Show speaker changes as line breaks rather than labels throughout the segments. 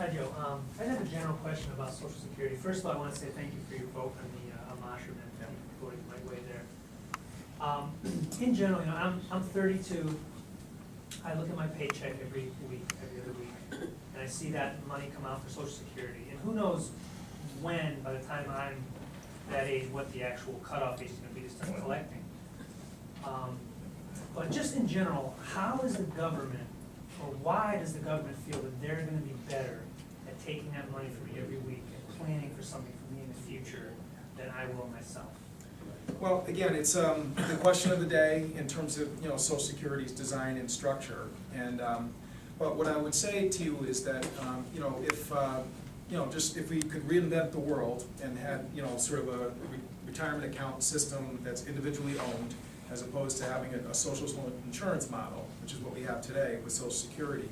Hi, Joe. I have a general question about Social Security. First of all, I want to say thank you for your vote on the Amasherman. Thank you for voting my way there. In general, you know, I'm 32. I look at my paycheck every week, every other week, and I see that money come out for Social Security. And who knows when, by the time I'm that age, what the actual cutoff age is going to be to start collecting. But just in general, how is the government, or why does the government feel that they're going to be better at taking that money from me every week and planning for something for me in the future than I will myself?
Well, again, it's the question of the day in terms of, you know, Social Security's design and structure. And but what I would say to you is that you know, if you know, just if we could reinvent the world and had, you know, sort of a retirement account system that's individually owned, as opposed to having a social insurance model, which is what we have today with Social Security,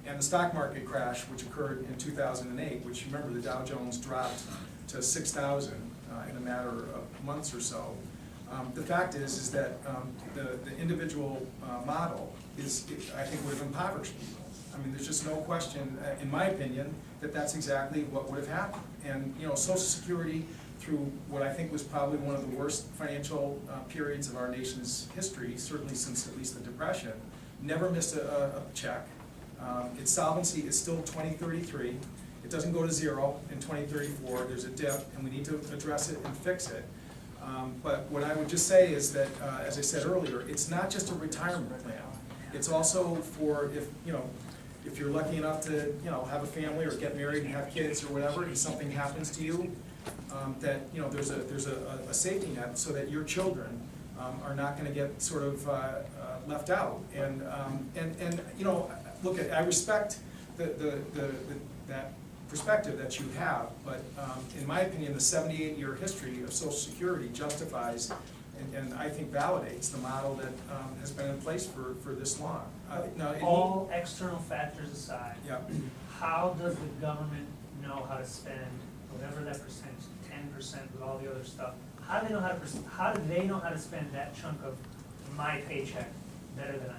and the stock market crash, which occurred in 2008, which, you remember, the Dow Jones dropped to 6,000 in a matter of months or so. The fact is that the individual model I think, would have impoverished people. I mean, there's just no question, in my opinion, that that's exactly what would have happened. And, you know, Social Security, through what I think was probably one of the worst financial periods of our nation's history, certainly since at least the Depression, never missed a check. Its solvency is still 2033. It doesn't go to zero in 2034. There's a dip, and we need to address it and fix it. But what I would just say is that, as I said earlier, it's not just a retirement plan. It's also for, if you're lucky enough to, you know, have a family or get married and have kids or whatever, and something happens to you, that, you know, there's a safety net so that your children are not going to get sort of left out. And you know, look, I respect that perspective that you have, but in my opinion, the 78-year history of Social Security justifies and I think validates the model that has been in place for this long. Now,
all external factors aside,
yeah.
How does the government know how to spend whatever that percentage, 10% with all the other stuff? How do they know how to spend that chunk of my paycheck better than I do?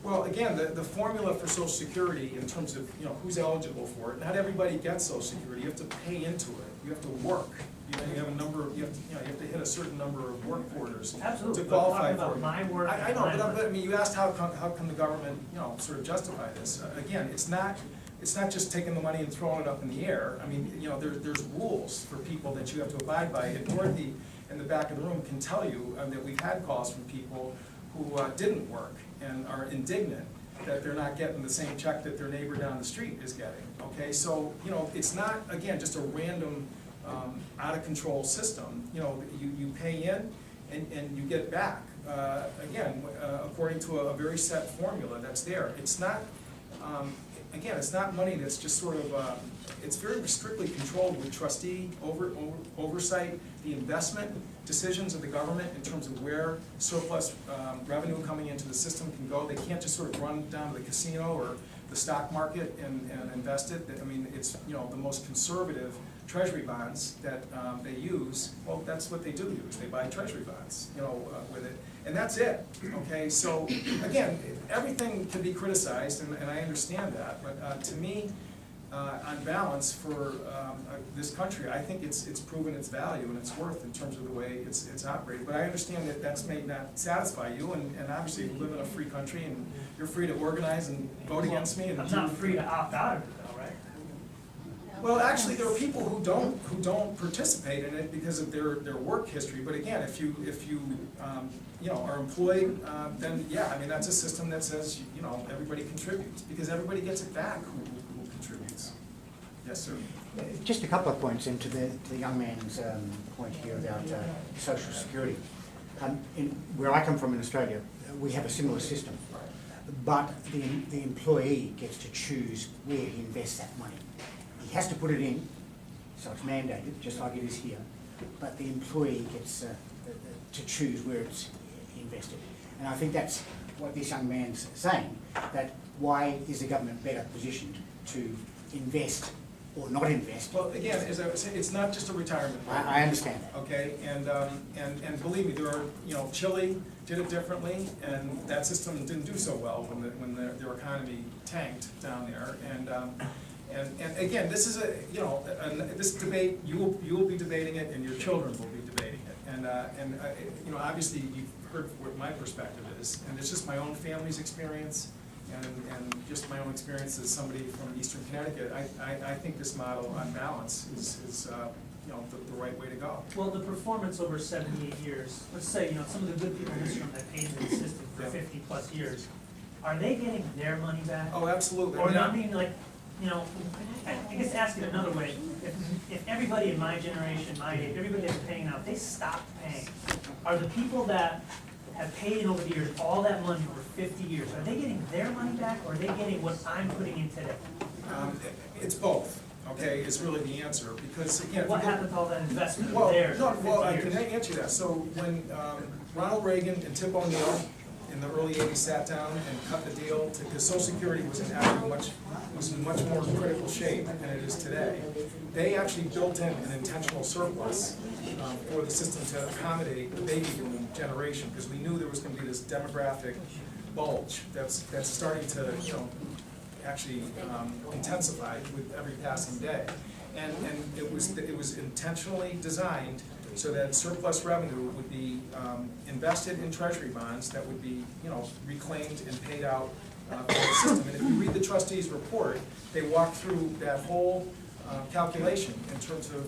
Well, again, the formula for Social Security in terms of, you know, who's eligible for it, not everybody gets Social Security. You have to pay into it. You have to work. You have a number of, you have to hit a certain number of work quarters
Absolutely.
to qualify
for it. My work.
I know, but I mean, you asked how can the government, you know, sort of justify this? Again, it's not just taking the money and throwing it up in the air. I mean, you know, there's rules for people that you have to abide by. And Dorothy in the back of the room can tell you that we've had calls from people who didn't work and are indignant that they're not getting the same check that their neighbor down the street is getting. Okay, so, you know, it's not, again, just a random out of control system. You know, you pay in and you get back, again, according to a very set formula that's there. It's not, again, it's not money that's just sort of, it's very strictly controlled with trustee oversight. The investment decisions of the government in terms of where surplus revenue coming into the system can go. They can't just sort of run down to the casino or the stock market and invest it. I mean, it's, you know, the most conservative treasury bonds that they use. Well, that's what they do use. They buy treasury bonds, you know, with it. And that's it, okay? So, again, everything can be criticized, and I understand that. But to me, on balance, for this country, I think it's proven its value and its worth in terms of the way it's operated. But I understand that that's may not satisfy you, and obviously you live in a free country, and you're free to organize and vote against me. And
I'm not free to opt out of it, though, right?
Well, actually, there are people who don't participate in it because of their work history. But again, if you you know, are employed, then yeah, I mean, that's a system that says, you know, everybody contributes because everybody gets it back who contributes. Yes, sir.
Just a couple of points into the young man's point here about Social Security. Where I come from in Australia, we have a similar system, but the employee gets to choose where he invests that money. He has to put it in, so it's mandated, just like it is here, but the employee gets to choose where it's invested. And I think that's what this young man's saying, that why is the government better positioned to invest or not invest?
Well, again, as I was saying, it's not just a retirement plan.
I understand that.
Okay, and believe me, there are, you know, Chile did it differently, and that system didn't do so well when their economy tanked down there, And again, this is this debate, you will be debating it, and your children will be debating it. And obviously, you've heard what my perspective is, and it's just my own family's experience, and just my own experience as somebody from Eastern Connecticut. I think this model, on balance, is the right way to go.
Well, the performance over 78 years, let's say, some of the good people in this room that paid into the system for 50+ years, are they getting their money back?
Oh, absolutely.
Or not being like, I guess ask it another way, if everybody in my generation, my age, everybody that's paying now, if they stopped paying, are the people that have paid in over the years all that money for 50 years, are they getting their money back, or are they getting what I'm putting in today?
It's both, okay, is really the answer, because again.
What happened to all that investment
Well,
there
no,
for 50
well, I
years?
can answer that. So when Ronald Reagan and Tip O'Neill in the early '80s sat down and cut the deal, because Social Security was in much more critical shape than it is today. They actually built in an intentional surplus for the system to accommodate the baby boom generation, because we knew there was going to be this demographic bulge that's starting to actually intensify with every passing day. And it was intentionally designed so that surplus revenue would be invested in treasury bonds that would be reclaimed and paid out for the system. And if you read the trustees' report, they walk through that whole calculation in terms of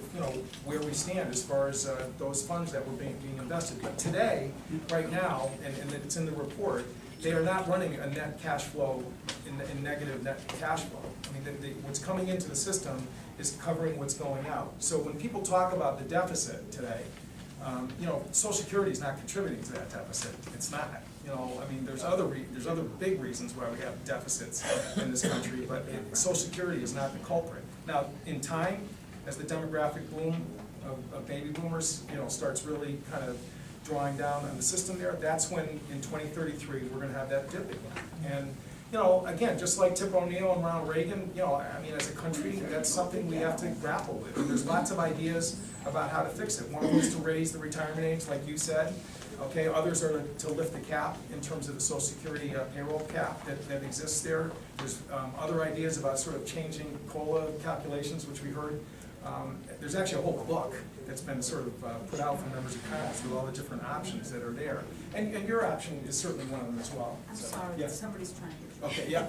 where we stand as far as those funds that were being invested. But today, right now, and it's in the report, they are not running a net cash flow in negative net cash flow. I mean, what's coming into the system is covering what's going out. So when people talk about the deficit today, Social Security is not contributing to that deficit. It's not. I mean, there's other big reasons why we have deficits in this country, but Social Security is not the culprit. Now, in time, as the demographic boom of baby boomers, starts really kind of drawing down on the system there, that's when in 2033 we're going to have that dip again. And again, just like Tip O'Neill and Ronald Reagan, I mean, as a country, that's something we have to grapple with. And there's lots of ideas about how to fix it. One was to raise the retirement age, like you said. Okay, others are to lift the cap in terms of the Social Security payroll cap that exists there. There's other ideas about sort of changing COLA calculations, which we heard. There's actually a whole book that's been sort of put out for members of Congress with all the different options that are there. And your option is certainly one of them as well.
I'm sorry,
Yeah.
somebody's trying to.
Okay, yeah.